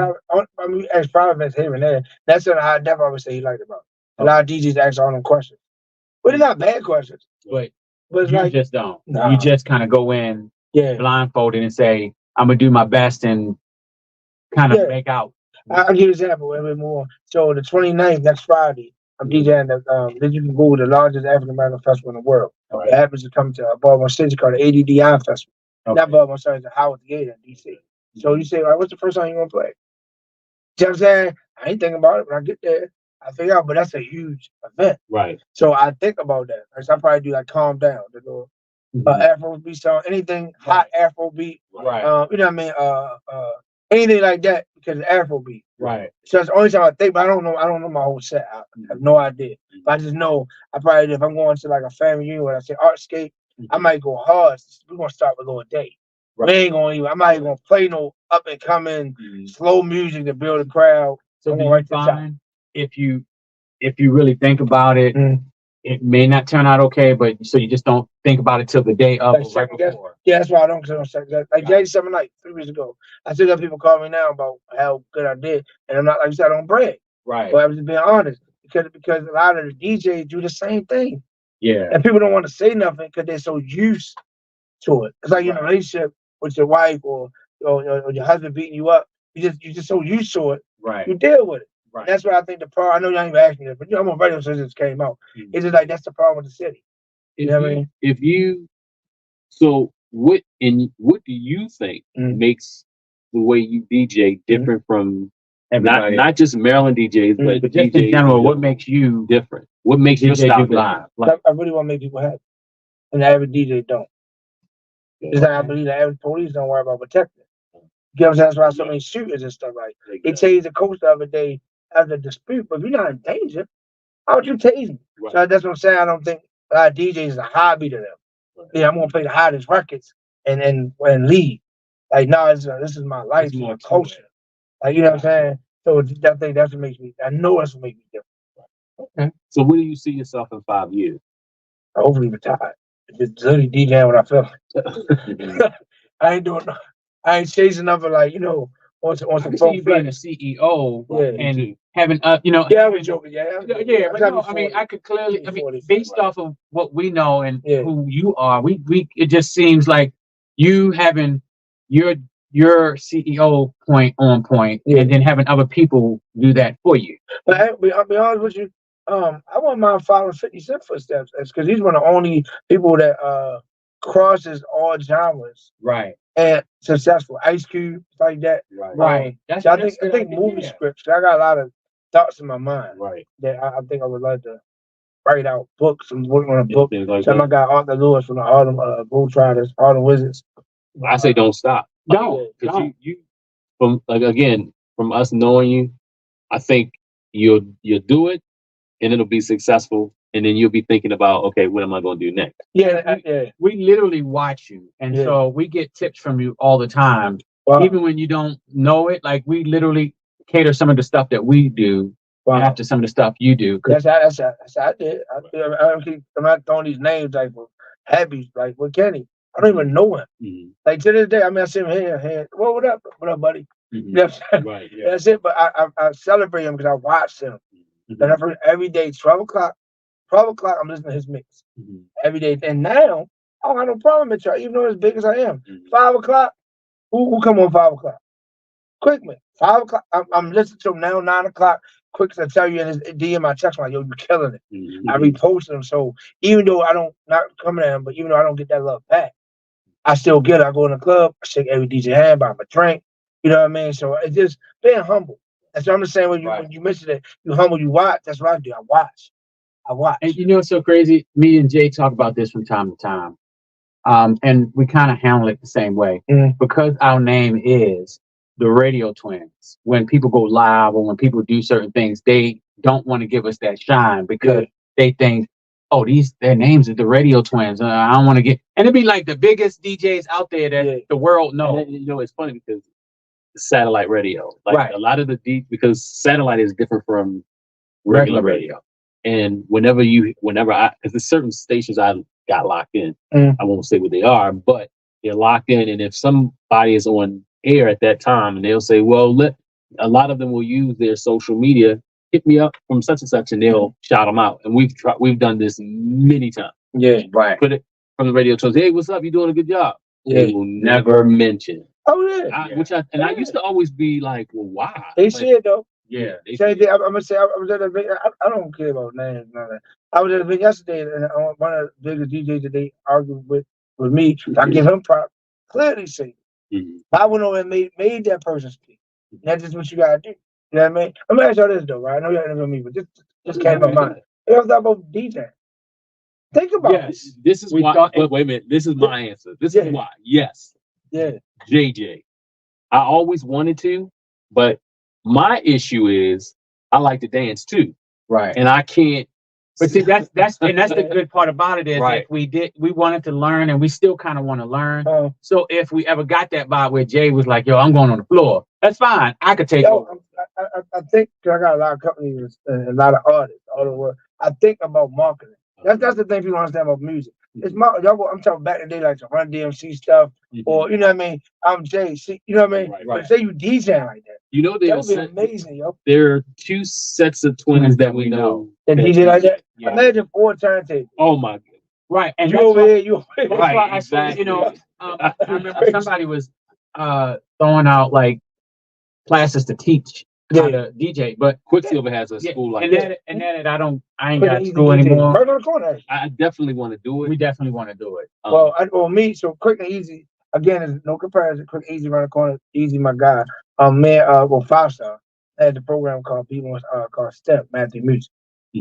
I mean, as private as here and there. That's what I definitely would say he liked about. A lot of DJs ask all them questions. But they're not bad questions. But it's you like, just don't. Nah. You just kind of go in blindfolded and say, I'm going to do my best and kind of make out. I'll give you an example a little bit more. So the 29th, next Friday, I'm DJing then you can Google the largest African American festival in the world. Right. It happens to come to Baltimore City called the ADDI Festival. Okay. Not Baltimore, sorry, it's the Howard Theater in DC. Mm-hmm. So you say, all right, what's the first song you want to play? You know what I'm saying? I ain't thinking about it. When I get there, I figure out, but that's a huge event. Right. So I think about that. So I probably do like Calm Down, the little Afrobeat song, anything hot Afrobeat. Right. You know what I mean? Anything like that because it's Afrobeat. Right. So that's the only time I think, but I don't know my whole set. I have no idea. But I just know I probably, if I'm going to like a family reunion where I say Artscape, I might go hard. We're gonna start with Lil Day. Right. We ain't gonna I'm not even gonna play no up and coming slow music to build a crowd. So do you find if you really think about it, it may not turn out okay, but so you just don't think about it till the day of or right before. Yeah, that's why I don't. Like Jay Summer Night 3 years ago, I still got people call me now about how good I did, and I'm not, like you said, I don't brag. Right. But I was just being honest because a lot of the DJs do the same thing. Yeah. And people don't want to say nothing because they're so used to it. It's like you're in a relationship with your wife or your husband beating you up. You're just so used to it. Right. You deal with it. Right. That's what I think the problem. I know y'all ain't even asking this, but I'm on radio since this came out. It's just like that's the problem with the city. You know what I mean? So what do you think makes the way you DJ different from not just Maryland DJs, but just DJs in general? What makes you different? What makes your style live? I really want to make people happy, and the average DJ don't. Just like I believe the average police don't worry about protecting. You know what I'm saying? That's why so many shooters and stuff like that. They tased the coach the other day after a dispute, but if you're not in danger, how would you tase me? Right. So that's what I'm saying. I don't think DJs is a hobby to them. Right. Yeah, I'm gonna play the hottest records and leave. Like, no, this is my life, it's my culture. Like, you know what I'm saying? So I think that's what makes me. I know that's what makes me different. Okay. So where do you see yourself in 5 years? Hopefully retired. Just literally DJing when I feel like. I ain't doing. I ain't chasing up for like on some you being a CEO and having Yeah, I was joking. Yeah, but no, I mean, I could clearly, based off of what we know and who you are, we it just seems like you having your CEO on point, and then having other people do that for you. But I'll be honest with you, I wouldn't mind following 50 Cent footsteps, because he's one of the only people that crosses all genres. Right. And successful. Ice Cube, like that. Right. I think movie scripts. I got a lot of thoughts in my mind. Right. That I think I would like to write out books and work on a book. So I got Arthur Lewis from the Harlem Globetrotters, Harlem Wizards. I say don't stop. No. Because you from us knowing you, I think you'll do it and it'll be successful. And then you'll be thinking about, okay, what am I going to do next? We literally watch you. And so we get tips from you all the time. Wow. Even when you don't know it, like we literally cater some of the stuff that we do after some of the stuff you do. That's how I did. I'm not throwing these names like Happy, like with Kenny. I don't even know him. Mm-hmm. Like to this day, I see him here. Well, what up, buddy? Mm-hmm. You know what I'm saying? Right, yeah. That's it. But I celebrate him because I watched him. Mm-hmm. And every day, 12 o'clock, I'm listening to his mix every day. And now, I don't have no problem with y'all, even though as big as I am. 5 o'clock, who come on 5 o'clock? Quick, man. 5 o'clock, I'm listening to him now, 9 o'clock. Quick, I tell you in his DM, I text him like, yo, you killing it. Mm-hmm. I reposted him. So even though not coming at him, but even though I don't get that love back, I still get it. I go in the club, I shake every DJ hand, buy him a drink. You know what I mean? So it's just being humble. That's what I'm just saying. When you mention it, you humble, you watch. That's what I do. I watch. And you know what's so crazy? Me and Jay talk about this from time to time. And we kind of handle it the same way. Because our name is the Radio Twins. When people go live or when people do certain things, they don't want to give us that shine because they think, oh, their names are the Radio Twins. I don't want to get, and it'd be like the biggest DJs out there that the world knows. And, it's funny because satellite radio, like a lot of because satellite is different from regular radio. And whenever because there's certain stations I got locked in, I won't say what they are, but they're locked in. And if somebody is on air at that time and they'll say, well, a lot of them will use their social media, hit me up from such and such, and they'll shout them out. And we've done this many times. Yeah, right. Put it from the Radio Twins. Hey, what's up? You doing a good job? Yeah. They will never mention. Oh yeah. I used to always be like, well, why? They see it though. Yeah. I'm gonna say I was at a big. I don't care about names. None of that. I was at a big yesterday, and one of the biggest DJs that they argued with me. I give him props. Clearly say, I went over and made that person speak. That's just what you gotta do. You know what I mean? I'm gonna ask y'all this though, right? I know y'all interviewed me, but this came to my mind. You ever thought about DJing? Think about it. This is why. Wait a minute. This is my answer. This is why. Yes. Yeah. JJ. I always wanted to, but my issue is I like to dance too. Right. And I can't. But see, that's the good part about it is if we wanted to learn and we still kind of want to learn. So if we ever got that vibe where Jay was like, yo, I'm going on the floor, that's fine. I could take over. I think I got a lot of companies and a lot of artists all over the world. I think about marketing. That's the thing people don't understand about music. It's I'm talking back in the day like the Run DMC stuff, or you know what I mean. I'm Jay. You know what I mean. Right. But say you DJ like that. You know that would be amazing, yo. There are two sets of twins that we know. And DJ like that. Yeah. Imagine 4 turntables. Oh my God. Right. And you over here, you over here. That's why I said, I remember somebody was throwing out like classes to teach how to DJ. But Quicksilver has a yeah, school like and that. that I ain't Quick got and Easy school DJ. anymore. Right on the corner. Actually. I definitely want to do it. We definitely want to do it. Me, so Quick and Easy, again, is no comparison. Quick and Easy around the corner. Easy, my guy. Five Star had the program called called Step Matthew Music.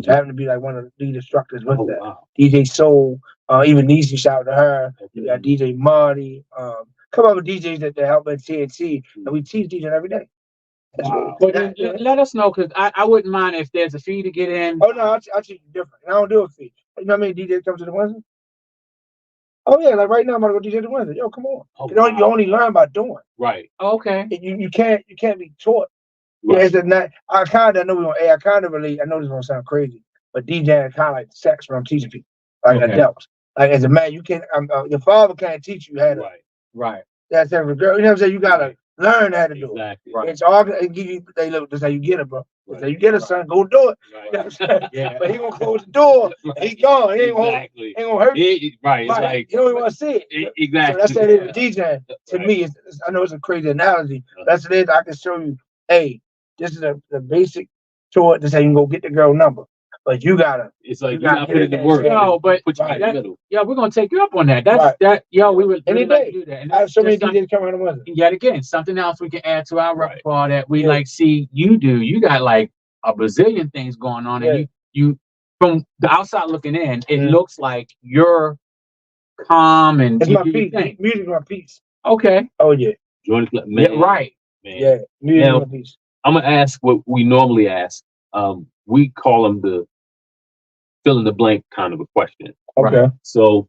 So I happen to be like one of the lead instructors with that. Wow. DJ Soul, even Niecy, shout out to her. You got DJ Marty, come up with DJs that help at TNT, and we teach DJing every day. Wow. But let us know, because I wouldn't mind if there's a fee to get in. Oh no, I'll treat you different. I don't do a fee. You know how many DJs come to the Wednesday? Oh yeah, like right now I'm gonna go DJ the Wednesday. Yo, come on. Oh, You only learn by doing. Right. Okay. You can't be taught. Right. Yeah, it's not. I kind of know we on air. I kind of relate. I know this gonna sound crazy, but DJing kind of like sex when I'm teaching people, like adults. Like as a man, you can't. Your father can't teach you how to. Right. That's every girl. You know what I'm saying? You gotta learn how to do it. Right. It's all it give you. They look. That's how you get it, bro. That's how you get it, son. Go do it. Right. You know what I'm saying? Yeah. But he gonna close the door. Right. He gone. He ain't Exactly. gonna hurt you. Right. It's like You don't even want to see it. exactly. So that's that is with DJing. To Right. me, I know it's a crazy analogy. That's what it is. I can show you, hey, this is the basic tour. This is how you can go get the girl number. But you gotta. It's like you gotta put it in work. No, but put you in the middle. Yeah, we're gonna take you up on that. That's that. Yo, we would Any like day. to do that. And I have so many that's DJs coming on the Wednesday. yet again, something else we can add to our Right. repertoire that we like see you do. You got like a bazillion things going on, and you from the outside looking in, it looks like you're calm and it's you my do your piece. thing. Music's my piece. Okay. Oh yeah. Man, Yeah, right. Man. Yeah. Music's Now, my piece. I'm gonna ask what we normally ask. We call them the fill in the blank kind of a question. Okay. Right. So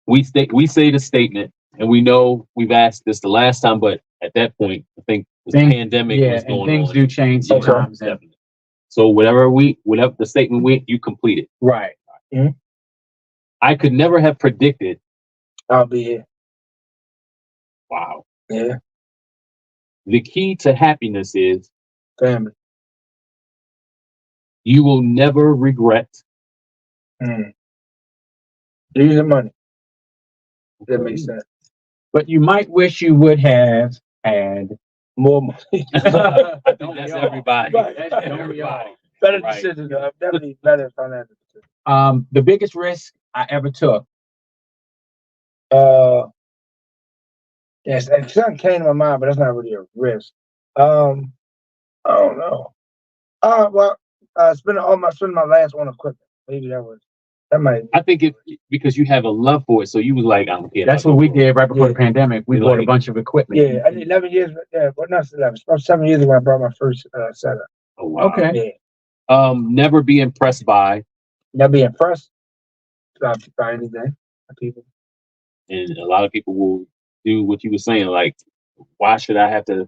we say the statement, and we know we've asked this the last time, but at that point, I think the pandemic was going and things on. do change sometimes. Definitely. So whatever the statement you complete it. Right. Mm-hmm. I could never have predicted. I'll be here. Wow. Yeah. The key to happiness is Family. you will never regret. Use the money. That makes sense. But you might wish you would have had more money. I think that's everybody. Right. That's everybody. Better Right. decisions. Definitely better financial decisions. The biggest risk I ever took. Yes, something came to my mind, but that's not really a risk. I don't know. Spending my last on equipment. Maybe that might. I think because you have a love for it, so you was like, I don't care. That's what we did right before the pandemic. We bought a bunch of equipment. Yeah, I did 11 years. Yeah, but not 11. About 7 years ago, I brought my first setup. Oh wow. Okay. Yeah. Never be impressed by. Never be impressed by anything. By people. And a lot of people will do what you were saying, like, why should I have to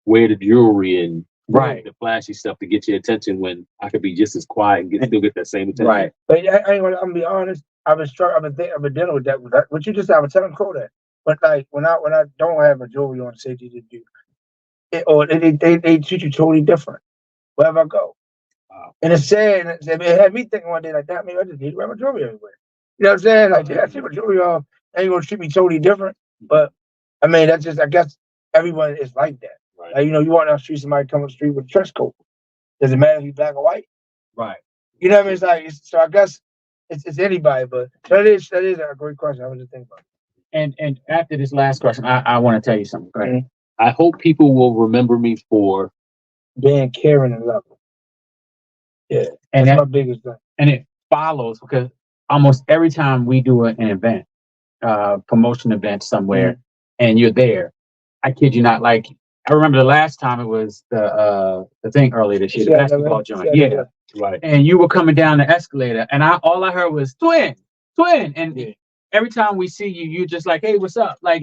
wear the jewelry and the flashy stuff to get your attention when I could be just as quiet and still get that same attention? Right. But I'm gonna be honest. I've been dealing with that. What you just said, I was telling Crow that. But like when I don't have a jewelry on, safety to do, they treat you totally different wherever I go. Wow. And it's sad. And it had me thinking one day like that. Maybe I just need to wear my jewelry everywhere. You know what I'm saying? Like I take my jewelry off, they ain't gonna treat me totally different. But I mean, that's just, I guess everyone is like that. Right. Like, you walk down the street, somebody come up the street with a trench coat. Does it matter if you're black or white? Right. You know what I mean? It's like, so I guess it's anybody, but that is a great question. I was just thinking about it. And after this last question, I want to tell you something. Go ahead. I hope people will remember me for being caring and loving. Yeah. And that's my biggest thing. And it follows because almost every time we do an event, promotion event somewhere, and you're there, I kid you not, like I remember the last time it was the thing earlier this year, the basketball joint. Yeah. Right. And you were coming down the escalator, and all I heard was twin. And every time we see you, you're just like, hey, what's up? Like,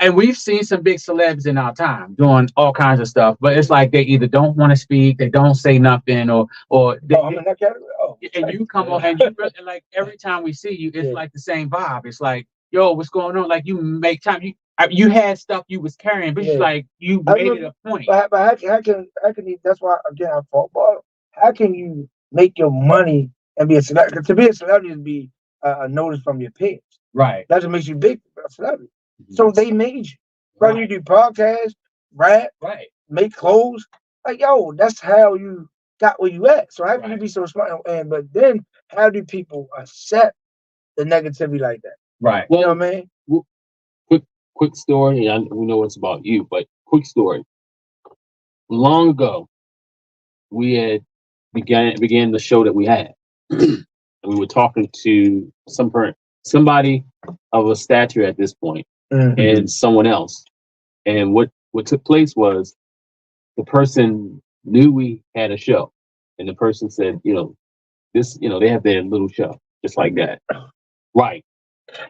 and we've seen some big celebs in our time doing all kinds of stuff, but it's like they either don't want to speak, they don't say nothing, or they, I'm in that category. And you come on, and you like every time we see you, it's like the same vibe. It's like, yo, what's going on? Like you make time. You had stuff you was carrying, but it's like you made it a point. But how can you? That's why again I fought ball. How can you make your money and be a celebrity? To be a celebrity is be noticed from your peers. Right. That's what makes you big, a celebrity. So they made you. Whether you do podcasts, rap, make clothes, Like, yo, that's how you got where you at. So how can you Right. be so smart? And but then how do people accept the negativity like that? Right. You know Well, what I mean? quick story. And we know it's about you, but quick story. Long ago, we had began the show that we had, and we were talking to somebody of a stature at this point, and someone else. And what took place was the person knew we had a show, and the person said, this, they have their little show, just like that. Right.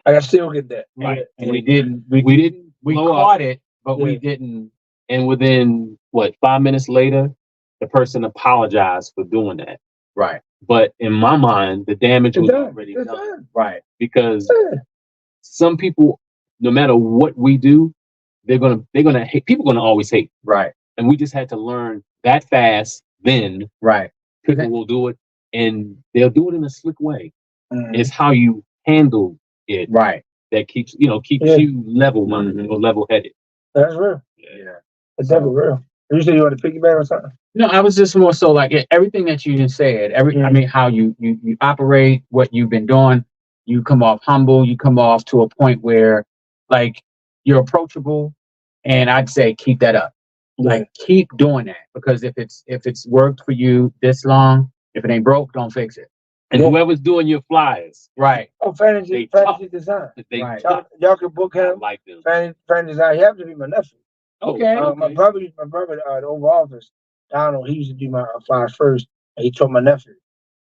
I still get that. Right. Yeah. And we didn't. We didn't. We blow caught up, it, but we Yeah. didn't. and within 5 minutes later, the person apologized for doing that. Right. But in my mind, the damage It's was done. already It's done. done. Right. Because Yeah. some people, no matter what we do, they're gonna hate. People gonna always hate, Right. and we just had to learn that fast. Then Right. people will do it, and they'll do it in a slick way. Mhm. It's how you handle it Right. that keeps Yeah. you level-minded or level-headed. That's real. Yeah. It's definitely real. You said you want to piggyback or something? No, I was just more so like everything that you just said. I Mhm. mean, how you operate, what you've been doing. You come off humble. You come off to a point where, like, you're approachable, and I'd say keep that up. Like, keep doing that, because if it's worked for you this long, if it ain't broke, don't fix it. And Yeah. whoever's doing your flyers, Right. Oh, fantasy design. they Right. tough. Y'all can book I him. like them. Fantasy design. He happens to be my nephew. Okay. My brother, the Oval Office, Donald, he used to do my flyers first, and he told my nephew.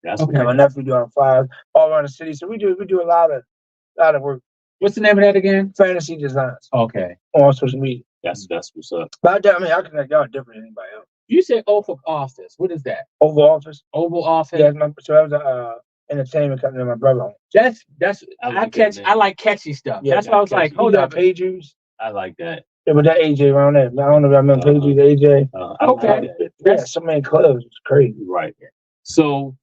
That's Okay. And my nephew doing flyers all around the city. So we do a lot of work. What's the name of that again? Fantasy designs Okay. on social media. that's what's up. But I mean, I connect y'all different than anybody else. You said Oval Office. What is that? Oval Office. Oval Office. Yeah, so that was a entertainment company that my brother owned. That's I I like that catch. name. I like catchy stuff. Yeah, That's why I was like, catchy. hold up. Page views. I like that. Yeah, but that AJ around there. I don't know if I remember Page views, AJ. I Okay. like that. Yeah, so many clubs. It's crazy. Right. So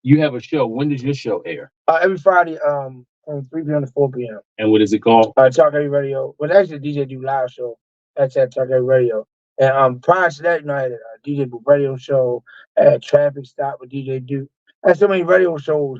you have a show. When does your show air? Every Friday, from 3 p.m. to 4 p.m. And what is it called? Talk Heavy Radio. Well, actually, DJ do live show. That's at Talk Heavy Radio. And prior to that, I had a DJ Boo radio show. I had Traffic Stop with DJ Duke. I had so many radio shows.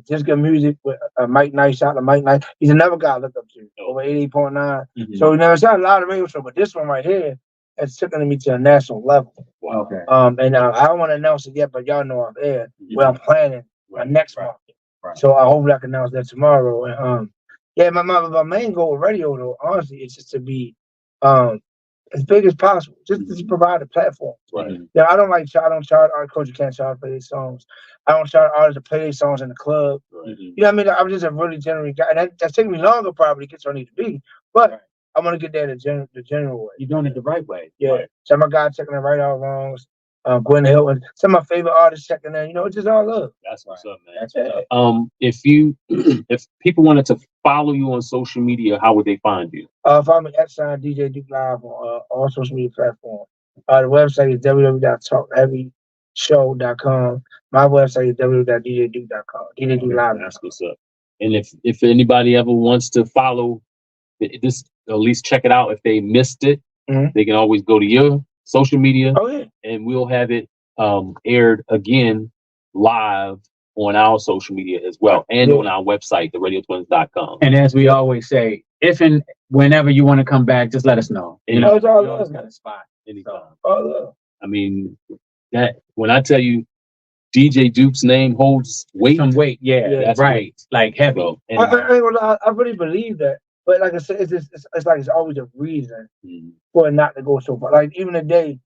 Just good music with Mike Knight. Shout out to Mike Knight. He's another guy I look up to. Over 88.9. So we never saw a lot of radio shows, but this one right here has taken me to a national level. Wow. Okay. And I don't want to announce it yet, but y'all know I'm there. Where I'm planning my next market. Right. So I hopefully I can announce that tomorrow. And yeah, my main goal with radio though, honestly, is just to be as big as possible, just to provide a platform. Right. Yeah, I don't charge art coach. You can't charge for these songs. I don't charge artists to play these songs in the club. Right. You know what I mean? I'm just a really genuine guy, and that's taking me longer probably to get where I need to be. But I want to get there the general way. You're doing it the right way. Yeah. Right. So my guy checking the right all wrongs. Gwen Hilton, some of my favorite artists checking in. It's just all love. That's what's up, man. That's what's up. If people wanted to follow you on social media, how would they find you? Follow me at DJ Duke Live on all social media platforms. The website is www.talkheavyshow.com. My website is www.djduke.com. DJ Duke Live. That's what's up. And if anybody ever wants to follow this, at least check it out. If they missed it, they can always go to your social media. Oh yeah. And we'll have it aired again live on our social media as well, and on our website, TheRaydioTwins.com. And as we always say, if and whenever you want to come back, just let us know. It's all you love. always got a spot. Anytime. All love. I mean, that when I tell you DJ Duke's name holds weight, Some weight, that's right, weight. like heavy. So, and, I ain't gonna lie, I really believe that. But like I said, it's like it's always a reason for it not to go so far. Like even today,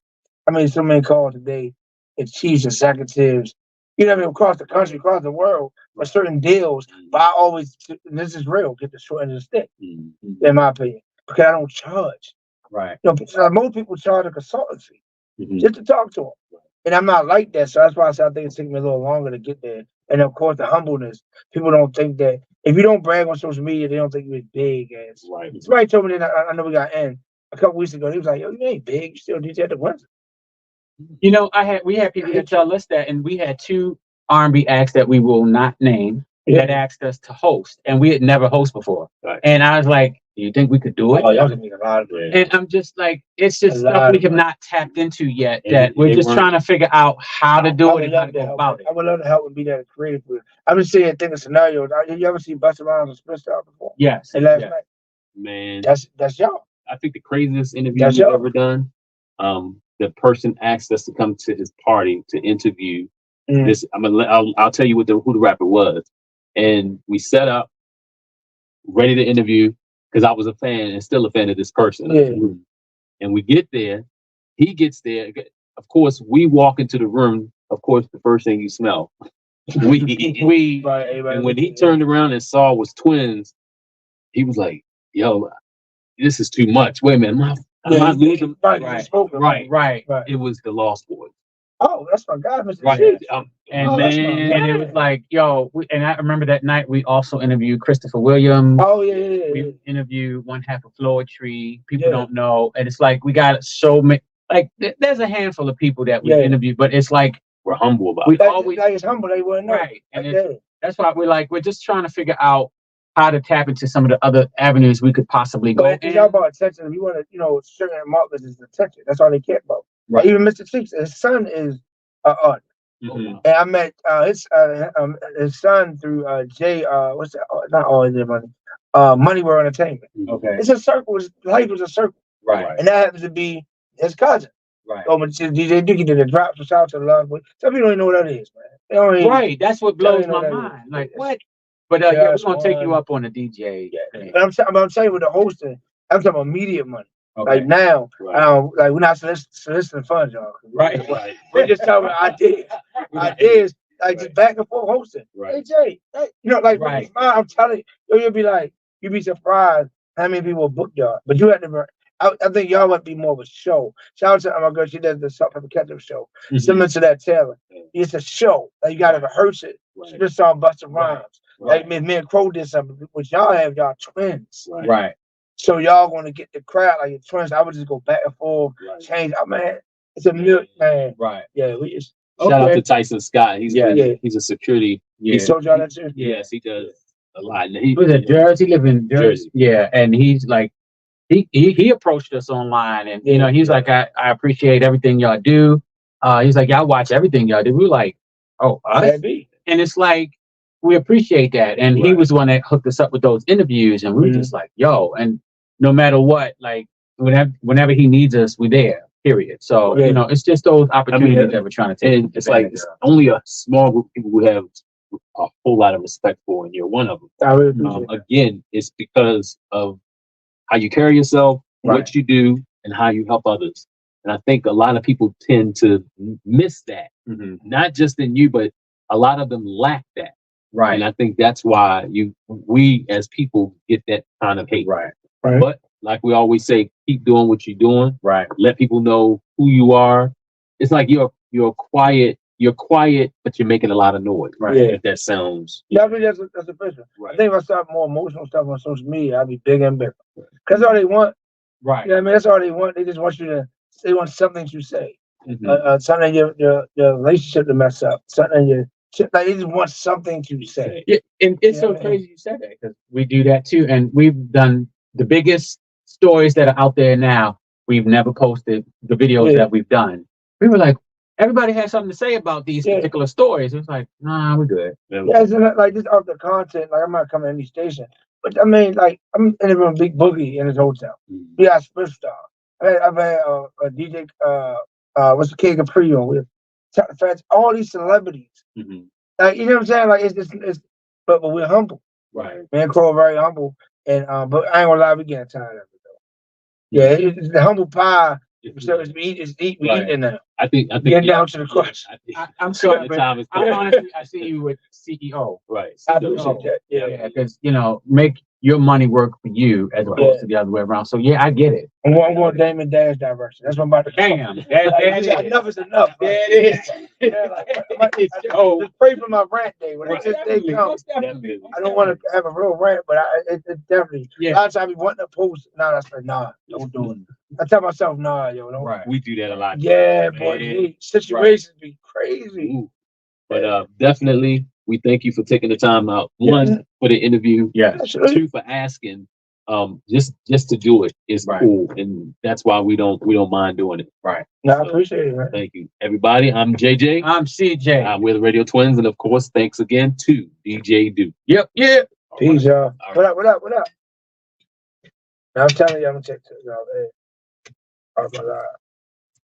I mean, so many calls today, it's chiefs executives, across the country, across the world, for certain deals. But I always, and this is real, get the short end of the stick, in my opinion, because I don't charge. Right. Most people charge a consultancy just to talk to them. And I'm not like that. So that's why I said I think it's taking me a little longer to get there. And of course, the humbleness. People don't think that if you don't brag on social media, they don't think you're as big as. Right. Somebody told me that I know we got in a couple weeks ago. He was like, "Yo, you ain't big. You still DJ at the Windsor." We had people that tell us that, and we had two R&B acts that we will not name that asked us to host, and we had never hosted before. Right. And I was like, Do you think we could do it? Oh, y'all can make a lot of it. And I'm just like, it's just stuff we have not tapped into yet that we're just trying to figure out how to do it and how to go about it. I would love to help and be that creative with it. I've been saying, thinking scenarios. You ever see Busta Rhymes and Split Star before? Yes. And last night? Man. That's y'all. I think the craziest interview we've ever done, the person asked us to come to his party to interview this. I'll tell you who the rapper was. And we set up, ready to interview, because I was a fan and still a fan of this person. Yeah. And we get there, he gets there. Of course, we walk into the room. Of course, the first thing you smell. And when he turned around and saw was twins, he was like, yo, this is too much. Wait a minute, am I losing? Right. It was the Lost Boys. Oh, that's my guy, Mr. Right. Cheeks. And it was like, yo, and I remember that night we also interviewed Christopher Williams. Oh, yeah. We interviewed one half of Floetry. People don't know. And it's like, we got so many, like, there's a handful of people that we interviewed, but it's like, we're humble about it. It's humble, they wouldn't know. Right. And that's why we're just trying to figure out how to tap into some of the other avenues we could possibly go. It's all about attention. If you want to, certain markets is attention. That's all they care about. Right. Even Mr. Cheeks, his son is art. And I met his son through Jay. What's that? Not All Their Money. Money World Entertainment. Okay. It's a circle. Life is a circle. Right. And that happens to be his cousin. Right. Oh, but DJ Dookie did the drop for South to the Love Boy. Some people don't even know what that is, man. Right. That's what blows my mind. Like, what? But we're gonna take you up on the DJ. Yeah. But I'm saying with the hosting, I'm talking about media money. Okay. Like now, like we're not soliciting funds, y'all. Right. We're just talking about ideas, like just back and forth hosting. Right. Hey Jay, I'm telling you, you'd be surprised how many people book y'all. But you had to. I think y'all would be more of a show. Shout out to my girl, she does the Salt Pepper Ketchup show, similar to that Taylor. It's a show. Like you gotta rehearse it. Spit song, Busta Rhymes. Like me and Crow did something, which y'all have, y'all twins. Right. So y'all gonna get the crowd like your twins. I would just go back and forth, change. Oh man, it's a million, man. Right. Yeah, we just shout out to Tyson Scott. He's a security. He told y'all that too. Yes, he does a lot. He was in Jersey, live in Jersey. Yeah, and he's like, he approached us online, and he's like, I appreciate everything y'all do. He's like, y'all watch everything y'all do. We were like, oh, us? And it's like, we appreciate that. And he was the one that hooked us up with those interviews, and we were just like, yo, and no matter what, like whenever he needs us, we're there. Period. So it's just those opportunities that we're trying to take. And it's like it's only a small group of people who have a whole lot of respect for, and you're one of them. I really appreciate again, it's because of how you carry yourself, what you do, and how you help others. And I think a lot of people tend to miss that, not just in you, but a lot of them lack that. Right. And I think that's why we as people get that kind of hate. Right. But like we always say, keep doing what you're doing. Right. Let people know who you are. It's like you're quiet, but you're making a lot of noise. Right. Yeah. If that sounds. Yeah, I mean that's a picture. Right. I think if I start more emotional stuff on social media, I'll be bigger and bigger. Because that's all they want. Right. Yeah, I mean that's all they want. They just want they want something to say. Something in your relationship to mess up. Something like they just want something to say. Yeah, and it's so crazy you said that, because we do that too. And we've done the biggest stories that are out there now. We've never posted the videos that we've done. We were like, everybody has something to say about these particular stories. It was like, nah, we're good. Yeah, it's like just off the content. Like I'm not coming to any station, but I mean, like I'm interviewing Big Boogie in his hotel. We got Split Star. I've had a DJ. What's the King of Caprio with all these celebrities. Like you know what I'm saying? Like it's but we're humble. Right. Me and Crow are very humble, and but I ain't gonna lie, we getting tired of it though. Yeah, it's the humble pie. So we eating it now. I think getting down to the crust. I'm sorry, but honestly, I see you with CEO. Right. I appreciate that. Yeah, because make your money work for you as opposed to the other way around. So yeah, I get it. I'm going Damon Dash direction. That's what I'm about to. Damn, enough is enough. That is. Just pray for my rant day when it just day comes. I don't want to have a real rant, but it's definitely. A lot of times I be wanting to post. Now that's like, nah, don't do it. I tell myself, nah, yo, don't. Right. We do that a lot. Yeah, boy, situations be crazy. Ooh. But definitely, we thank you for taking the time out. One, for the interview. Yeah. Two, for asking. just to do it is Right. cool, and that's why we don't mind doing it. Right. No, I So, appreciate it, man. thank you, everybody. I'm JJ. I'm CJ. We're the Radio Twins, and of course, thanks again to DJ Duke. Yep. All Peace, right. y'all. All What right. up? What up? What up? Now, I'm telling you, I'm gonna check this out. Hey. Oh my God.